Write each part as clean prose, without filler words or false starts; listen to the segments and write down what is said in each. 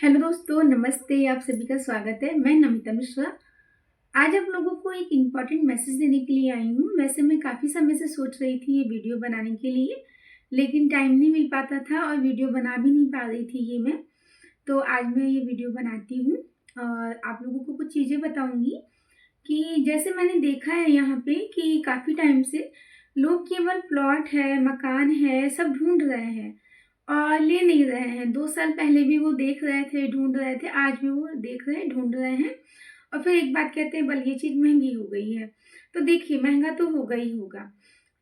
Hello दोस्तों, नमस्ते। आप सभी का स्वागत है। मैं नमिता मिश्रा। आज आप लोगों को एक इम्पॉर्टेंट मैसेज देने के लिए आई हूँ। वैसे मैं काफ़ी समय से सोच रही थी ये वीडियो बनाने के लिए, लेकिन टाइम नहीं मिल पाता था और वीडियो बना भी नहीं पा रही थी ये मैं। तो आज मैं ये वीडियो बनाती हूँ और आप लोगों को कुछ चीज़ें बताऊँगी कि जैसे मैंने देखा है यहाँ पे कि काफ़ी टाइम से लोग केवल प्लॉट है, मकान है, सब ढूँढ रहे हैं और ले नहीं रहे हैं। 2 साल पहले भी वो देख रहे थे, ढूँढ रहे थे, आज भी वो देख रहे हैं, ढूँढ रहे हैं और फिर एक बात कहते हैं, बल ये चीज़ महँगी हो गई है। तो देखिए, महँगा तो होगा ही होगा।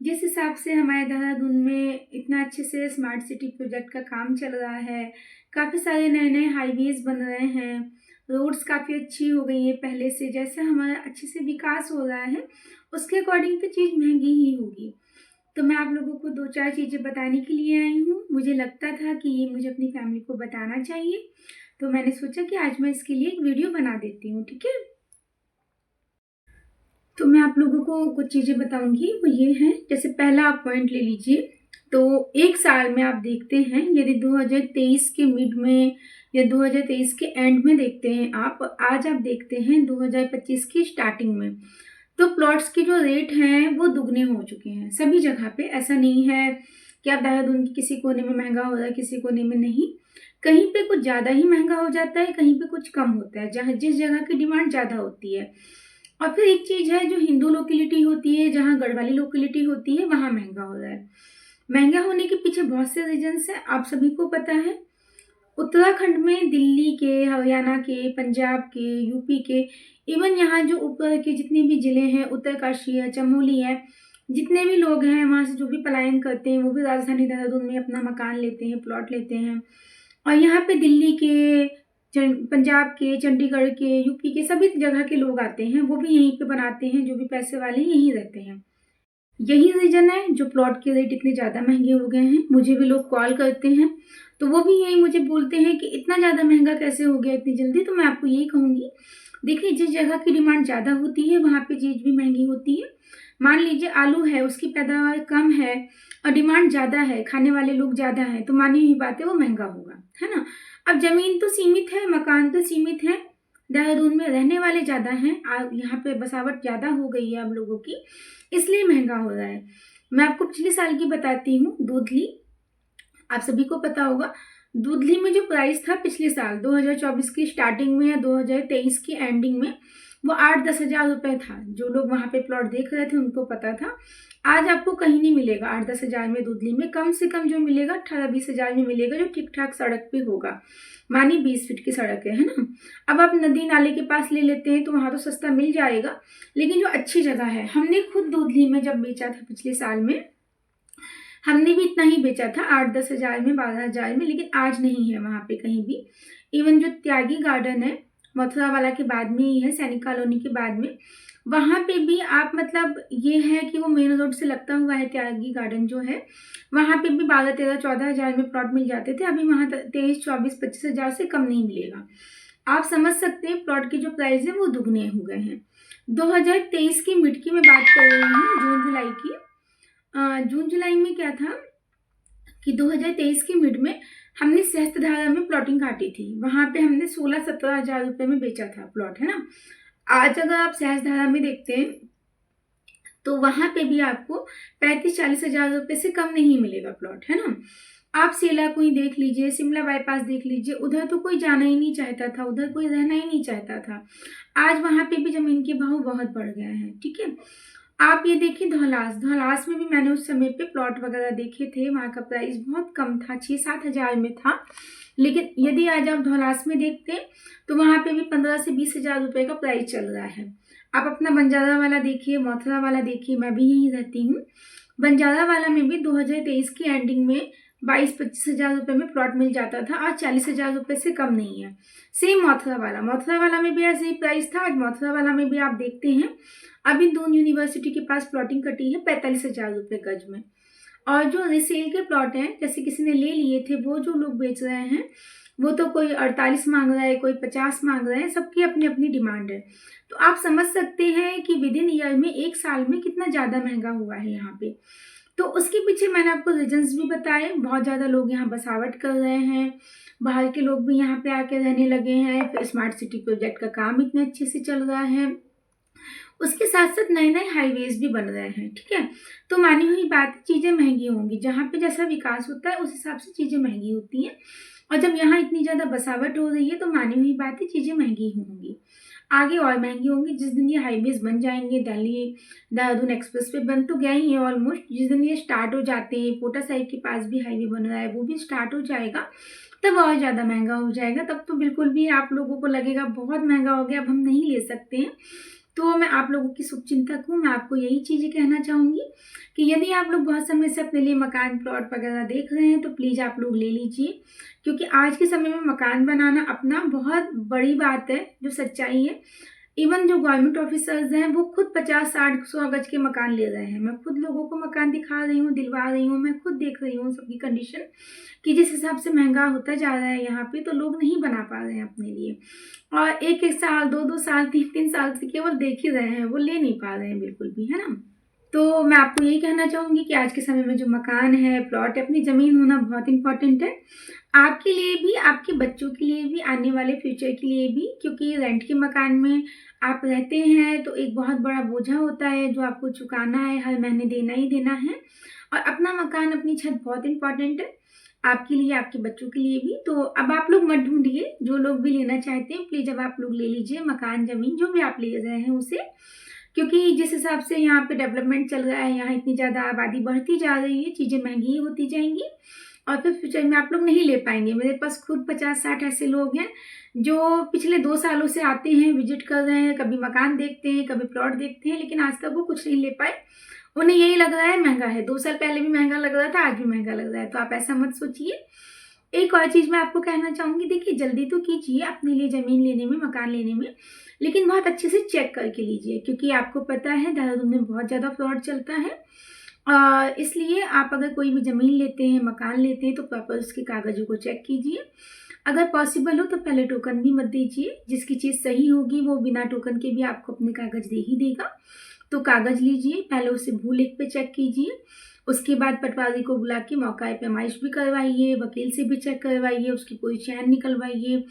जिस हिसाब से हमारे देहरादून में इतना अच्छे से स्मार्ट सिटी प्रोजेक्ट का काम चल रहा है, काफ़ी सारे नए-नए हाईवेज़ बन रहे हैं, रोड्स काफ़ी अच्छी हो गई हैं पहले से। जैसे हमारा अच्छे से विकास हो रहा है, उसके अकॉर्डिंग तो चीज़ महँगी ही होगी। तो मैं आप लोगों को 2-4 चीज़ें बताने के लिए आई हूँ। मुझे लगता था कि ये मुझे अपनी फैमिली को बताना चाहिए, तो मैंने सोचा कि आज मैं इसके लिए एक वीडियो बना देती हूँ, ठीक है? तो मैं आप लोगों को कुछ चीज़ें बताऊँगी, वो ये हैं, जैसे पहला आप पॉइंट ले लीजिए। तो 1 साल में आप देखते हैं, यदि 2023 के मिड में या 2023 के एंड में देखते हैं आप, आज आप देखते हैं 2025 की स्टार्टिंग में, तो प्लॉट्स के जो रेट हैं वो दुगने हो चुके हैं सभी जगह पे। ऐसा नहीं है कि आप देहरादून के किसी कोने में महंगा हो रहा है, किसी कोने में नहीं। कहीं पे कुछ ज़्यादा ही महंगा हो जाता है, कहीं पे कुछ कम होता है, जहाँ जिस जगह की डिमांड ज़्यादा होती है। और फिर एक चीज़ है, जो हिंदू लोकेलिटी होती है, जहाँ गढ़वाली लोकेलिटी होती है, वहाँ महंगा हो रहा है। महंगा होने के पीछे बहुत से रीजन्स हैं, आप सभी को पता है। उत्तराखंड में दिल्ली के, हरियाणा के, पंजाब के, यूपी के, इवन यहाँ जो ऊपर के जितने भी ज़िले हैं, उत्तरकाशी है, चमोली है, जितने भी लोग हैं वहाँ से जो भी पलायन करते हैं, वो भी राजधानी देहरादून में अपना मकान लेते हैं, प्लॉट लेते हैं। और यहाँ पे दिल्ली के, पंजाब के, चंडीगढ़ के, यूपी के, सभी जगह के लोग आते हैं, वो भी यहीं पे बनाते हैं। जो भी पैसे वाले हैं यहीं रहते हैं। यही रीज़न है जो प्लॉट के रेट इतने ज़्यादा महंगे हो गए हैं। मुझे भी लोग कॉल करते हैं, तो वो भी यही मुझे बोलते हैं कि इतना ज़्यादा महंगा कैसे हो गया इतनी जल्दी। तो मैं आपको यही कहूँगी, देखिए, जिस जगह की डिमांड ज़्यादा होती है वहाँ पे चीज़ भी महंगी होती है। मान लीजिए आलू है, उसकी पैदावार कम है और डिमांड ज़्यादा है, खाने वाले लोग ज़्यादा हैं, तो मानी हुई बात है वो महंगा होगा, है ना? अब ज़मीन तो सीमित है, मकान तो सीमित है, देहरादून में रहने वाले ज़्यादा हैं, यहाँ पे बसावट ज़्यादा हो गई है अब लोगों की, इसलिए महंगा हो रहा है। मैं आपको पिछले साल की बताती हूँ, दूधली, आप सभी को पता होगा। दूधली में जो प्राइस था पिछले साल 2024 की स्टार्टिंग में या 2023 की एंडिंग में, वो 8-10 हज़ार रुपये था। जो लोग वहाँ पे प्लॉट देख रहे थे उनको पता था। आज आपको कहीं नहीं मिलेगा 8-10 हज़ार में दूधली में। कम से कम जो मिलेगा 18-20 हज़ार में मिलेगा, जो ठीक ठाक सड़क पे होगा। मानी 20 फीट की सड़क है ना? अब आप नदी नाले के पास ले लेते हैं तो वहाँ तो सस्ता मिल जाएगा, लेकिन जो अच्छी जगह है, हमने खुद दूधली में जब बेचा था पिछले साल में, हमने भी इतना ही बेचा था, 8-10 हज़ार में, 12 हज़ार में, लेकिन आज नहीं है वहाँ पे कहीं भी। इवन जो त्यागी गार्डन है, मथुरा वाला के बाद में ही है, सैनिक कॉलोनी के बाद में, वहाँ पे भी आप, मतलब ये है कि वो मेन रोड से लगता हुआ है त्यागी गार्डन जो है, वहाँ पे भी 12, 13, 14 हज़ार में प्लॉट मिल जाते थे। अभी वहाँ 23, 24, 25 हज़ार से कम नहीं मिलेगा। आप समझ सकते हैं प्लॉट की जो प्राइस है वो दुगने हो गए हैं। 2023 की मिड की मैं बात कर रही हूँ, जून जुलाई की। जून जुलाई में क्या था कि 2023 के मिड में हमने सहस्त्रधारा में प्लॉटिंग काटी थी। वहाँ पे हमने 16-17 हज़ार रुपये में बेचा था प्लॉट, है ना? आज अगर आप सहस्त्रधारा में देखते हैं तो वहाँ पे भी आपको 35-40 हज़ार रुपये से कम नहीं मिलेगा प्लॉट, है ना? आप सेला कोई देख लीजिए, शिमला बाईपास देख लीजिए, उधर तो कोई जाना ही नहीं चाहता था, उधर कोई रहना ही नहीं चाहता था। आज वहाँ पे भी ज़मीन के भाव बहुत बढ़ गए हैं, ठीक है? आप ये देखिए धौलास, धौलास में भी मैंने उस समय पे प्लॉट वगैरह देखे थे, वहाँ का प्राइस बहुत कम था, 6-7 हज़ार में था। लेकिन यदि आज आप धौलास में देखते हैं तो वहाँ पे भी 15 से 20 हज़ार रुपये का प्राइस चल रहा है। आप अपना बंजारा वाला देखिए, मथुरा वाला देखिए, मैं भी यहीं रहती हूँ। बंजारा वाला में भी 2023 की एंडिंग में 22-25 हज़ार रुपये में प्लॉट मिल जाता था, आज 40 हज़ार रुपये से कम नहीं है। सेम मथुरा वाला में भी ऐसे ही प्राइस था। आज मथुरा वाला में भी आप देखते हैं, अभी दून यूनिवर्सिटी के पास प्लॉटिंग कटी है 45 हज़ार रुपये गज में। और जो रिसेल के प्लॉट हैं, जैसे किसी ने ले लिए थे, वो जो लोग बेच रहे हैं, वो तो कोई 48 मांग रहा है, कोई 50 मांग रहा है, सबकी अपनी अपनी डिमांड है। तो आप समझ सकते हैं कि विद इन ईयर में, 1 साल में कितना ज़्यादा महंगा हुआ है यहाँ पे। तो उसके पीछे मैंने आपको रीजन्स भी बताए। बहुत ज़्यादा लोग यहाँ बसावट कर रहे हैं, बाहर के लोग भी यहाँ पे आके रहने लगे हैं। फिर स्मार्ट सिटी प्रोजेक्ट का काम इतने अच्छे से चल रहा है, उसके साथ साथ नए नए हाईवेज भी बन रहे हैं, ठीक है। तो मानी हुई बात है, चीज़ें महंगी होंगी, जहाँ पे जैसा विकास होता है उस हिसाब से चीज़ें महंगी होती हैं। और जब यहाँ इतनी ज़्यादा बसावट हो रही है तो मानी हुई बात है, चीज़ें महंगी होंगी, आगे और महंगी होंगी। जिस दिन ये हाईवेज बन जाएंगे, दिल्ली देहरादून एक्सप्रेस वे बन तो गया ही है ऑलमोस्ट, जिस दिन ये स्टार्ट हो जाते हैं, पोटा साहिब के पास भी हाईवे बन रहा है, वो भी स्टार्ट हो जाएगा, तब और ज़्यादा महंगा हो जाएगा। तब तो बिल्कुल भी आप लोगों को लगेगा बहुत महंगा हो गया, अब हम नहीं ले सकते हैं। तो मैं आप लोगों की शुभचिंतक हूँ, मैं आपको यही चीज़ें कहना चाहूँगी कि यदि आप लोग बहुत समय से अपने लिए मकान प्लॉट वगैरह देख रहे हैं तो प्लीज़ आप लोग ले लीजिए, क्योंकि आज के समय में मकान बनाना अपना बहुत बड़ी बात है, जो सच्चाई है। इवन जो गवर्नमेंट ऑफिसर्स हैं वो खुद 50-60-100 गज के मकान ले रहे हैं। मैं खुद लोगों को मकान दिखा रही हूँ, दिलवा रही हूँ, मैं खुद देख रही हूँ सबकी कंडीशन कि जिस हिसाब से महंगा होता जा रहा है यहाँ पे, तो लोग नहीं बना पा रहे हैं अपने लिए, और 1-1 साल, 2-2 साल, 3-3 साल से केवल देख ही रहे हैं, वो ले नहीं पा रहे हैं बिल्कुल भी, है ना। तो मैं आपको यही कहना चाहूँगी कि आज के समय में जो मकान है, प्लॉट है, अपनी ज़मीन होना बहुत इंपॉर्टेंट है, आपके लिए भी, आपके बच्चों के लिए भी, आने वाले फ्यूचर के लिए भी। क्योंकि रेंट के मकान में आप रहते हैं तो एक बहुत बड़ा बोझा होता है जो आपको चुकाना है, हर महीने देना ही देना है। और अपना मकान, अपनी छत बहुत इंपॉर्टेंट है आपके लिए, आपके बच्चों के लिए भी। तो अब आप लोग मत ढूंढिए, जो लोग भी लेना चाहते हैं प्लीज़ अब आप लोग ले लीजिए मकान, ज़मीन, जो भी आप ले रहे हैं उसे। क्योंकि जिस हिसाब से यहाँ पे डेवलपमेंट चल रहा है, यहाँ इतनी ज़्यादा आबादी बढ़ती जा रही है, चीज़ें महंगी होती जाएंगी और फिर फ्यूचर में आप लोग नहीं ले पाएंगे। मेरे पास खुद 50-60 ऐसे लोग हैं जो पिछले 2 सालों से आते हैं, विजिट कर रहे हैं, कभी मकान देखते हैं, कभी प्लॉट देखते हैं, लेकिन आज तक वो कुछ नहीं ले पाए। उन्हें यही लग रहा है महंगा है, 2 साल पहले भी महंगा लग रहा था, आज भी महंगा लग रहा है। तो आप ऐसा मत सोचिए। एक और चीज़ मैं आपको कहना चाहूँगी, देखिए जल्दी तो कीजिए अपने लिए ज़मीन लेने में, मकान लेने में, लेकिन बहुत अच्छे से चेक करके लीजिए, क्योंकि आपको पता है देहरादून में बहुत ज़्यादा फ्रॉड चलता है। इसलिए आप अगर कोई भी ज़मीन लेते हैं, मकान लेते हैं, तो प्रॉपर उसके कागज़ों को चेक कीजिए। अगर पॉसिबल हो तो पहले टोकन भी मत दीजिए, जिसकी चीज़ सही होगी वो बिना टोकन के भी आपको अपने कागज़ दे ही देगा। तो कागज़ लीजिए, पहले उसे भू लेख पे चेक कीजिए, उसके बाद पटवारी को बुला के मौका पैमाइश भी करवाइए, वकील से भी चेक करवाइए, उसकी पूरी चैन निकलवाइए,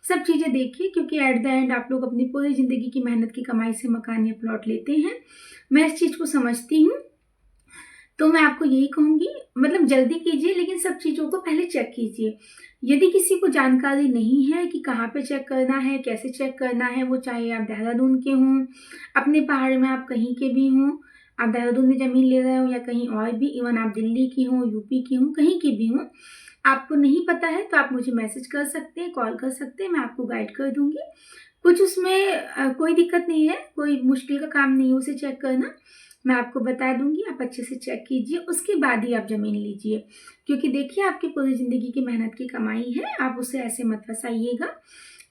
सब चीज़ें देखिए, क्योंकि एट द एंड आप लोग अपनी पूरी ज़िंदगी की मेहनत की कमाई से मकान या प्लॉट लेते हैं। मैं इस चीज़ को समझती हूँ, तो मैं आपको यही कहूँगी, मतलब जल्दी कीजिए, लेकिन सब चीज़ों को पहले चेक कीजिए। यदि किसी को जानकारी नहीं है कि कहाँ पे चेक करना है, कैसे चेक करना है, वो चाहे आप देहरादून के हों, अपने पहाड़ में आप कहीं के भी हों, आप देहरादून में ज़मीन ले रहे हो या कहीं और भी, इवन आप दिल्ली की हों, यूपी की हों, कहीं की भी हों, आपको नहीं पता है तो आप मुझे मैसेज कर सकते हैं, कॉल कर सकते हैं, मैं आपको गाइड कर दूँगी। कुछ उसमें कोई दिक्कत नहीं है, कोई मुश्किल का काम नहीं है उसे चेक करना, मैं आपको बता दूंगी, आप अच्छे से चेक कीजिए, उसके बाद ही आप ज़मीन लीजिए। क्योंकि देखिए आपकी पूरी ज़िंदगी की मेहनत की कमाई है, आप उसे ऐसे मत फंसाइएगा।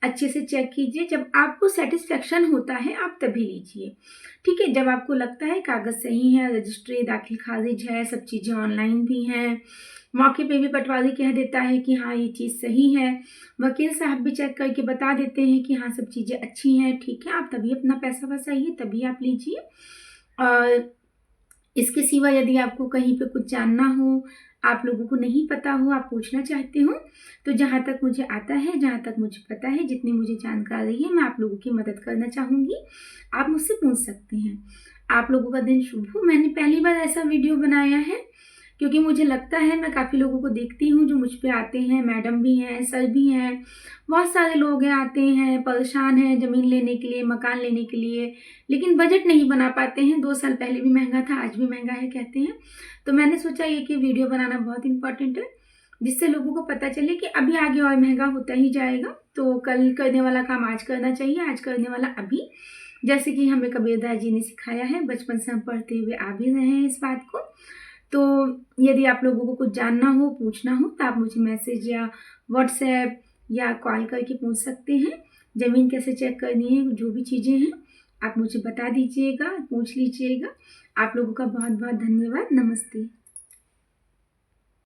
अच्छे से चेक कीजिए, जब आपको सेटिस्फेक्शन होता है आप तभी लीजिए, ठीक है। जब आपको लगता है कागज़ सही है, रजिस्ट्री दाखिल खारिज है, सब चीज़ें ऑनलाइन भी हैं, मौके पे भी पटवारी कह देता है कि हाँ ये चीज़ सही है, वकील साहब भी चेक करके बता देते हैं कि हाँ सब चीज़ें अच्छी हैं, ठीक है, आप तभी अपना पैसा फंसाइए, तभी आप लीजिए। और इसके सिवा यदि आपको कहीं पे कुछ जानना हो, आप लोगों को नहीं पता हो, आप पूछना चाहते हो, तो जहाँ तक मुझे आता है, जहाँ तक मुझे पता है, जितनी मुझे जानकारी है, मैं आप लोगों की मदद करना चाहूँगी। आप मुझसे पूछ सकते हैं। आप लोगों का दिन शुभ हो। मैंने पहली बार ऐसा वीडियो बनाया है, क्योंकि मुझे लगता है, मैं काफ़ी लोगों को देखती हूँ जो मुझ पे आते हैं, मैडम भी हैं, सर भी हैं, बहुत सारे लोग हैं, आते हैं, परेशान हैं ज़मीन लेने के लिए, मकान लेने के लिए, लेकिन बजट नहीं बना पाते हैं। 2 साल पहले भी महंगा था, आज भी महंगा है कहते हैं। तो मैंने सोचा ये कि वीडियो बनाना बहुत इंपॉर्टेंट है, जिससे लोगों को पता चले कि अभी आगे और महंगा होता ही जाएगा। तो कल करने वाला काम आज करना चाहिए, आज करने वाला अभी, जैसे कि हमें कबीरदास जी ने सिखाया है, बचपन से हम पढ़ते हुए आ भी रहे हैं इस बात को। तो यदि आप लोगों को कुछ जानना हो, पूछना हो, तो आप मुझे मैसेज या व्हाट्सएप या कॉल करके पूछ सकते हैं। ज़मीन कैसे चेक करनी है, जो भी चीज़ें हैं आप मुझे बता दीजिएगा, पूछ लीजिएगा। आप लोगों का बहुत बहुत धन्यवाद। नमस्ते।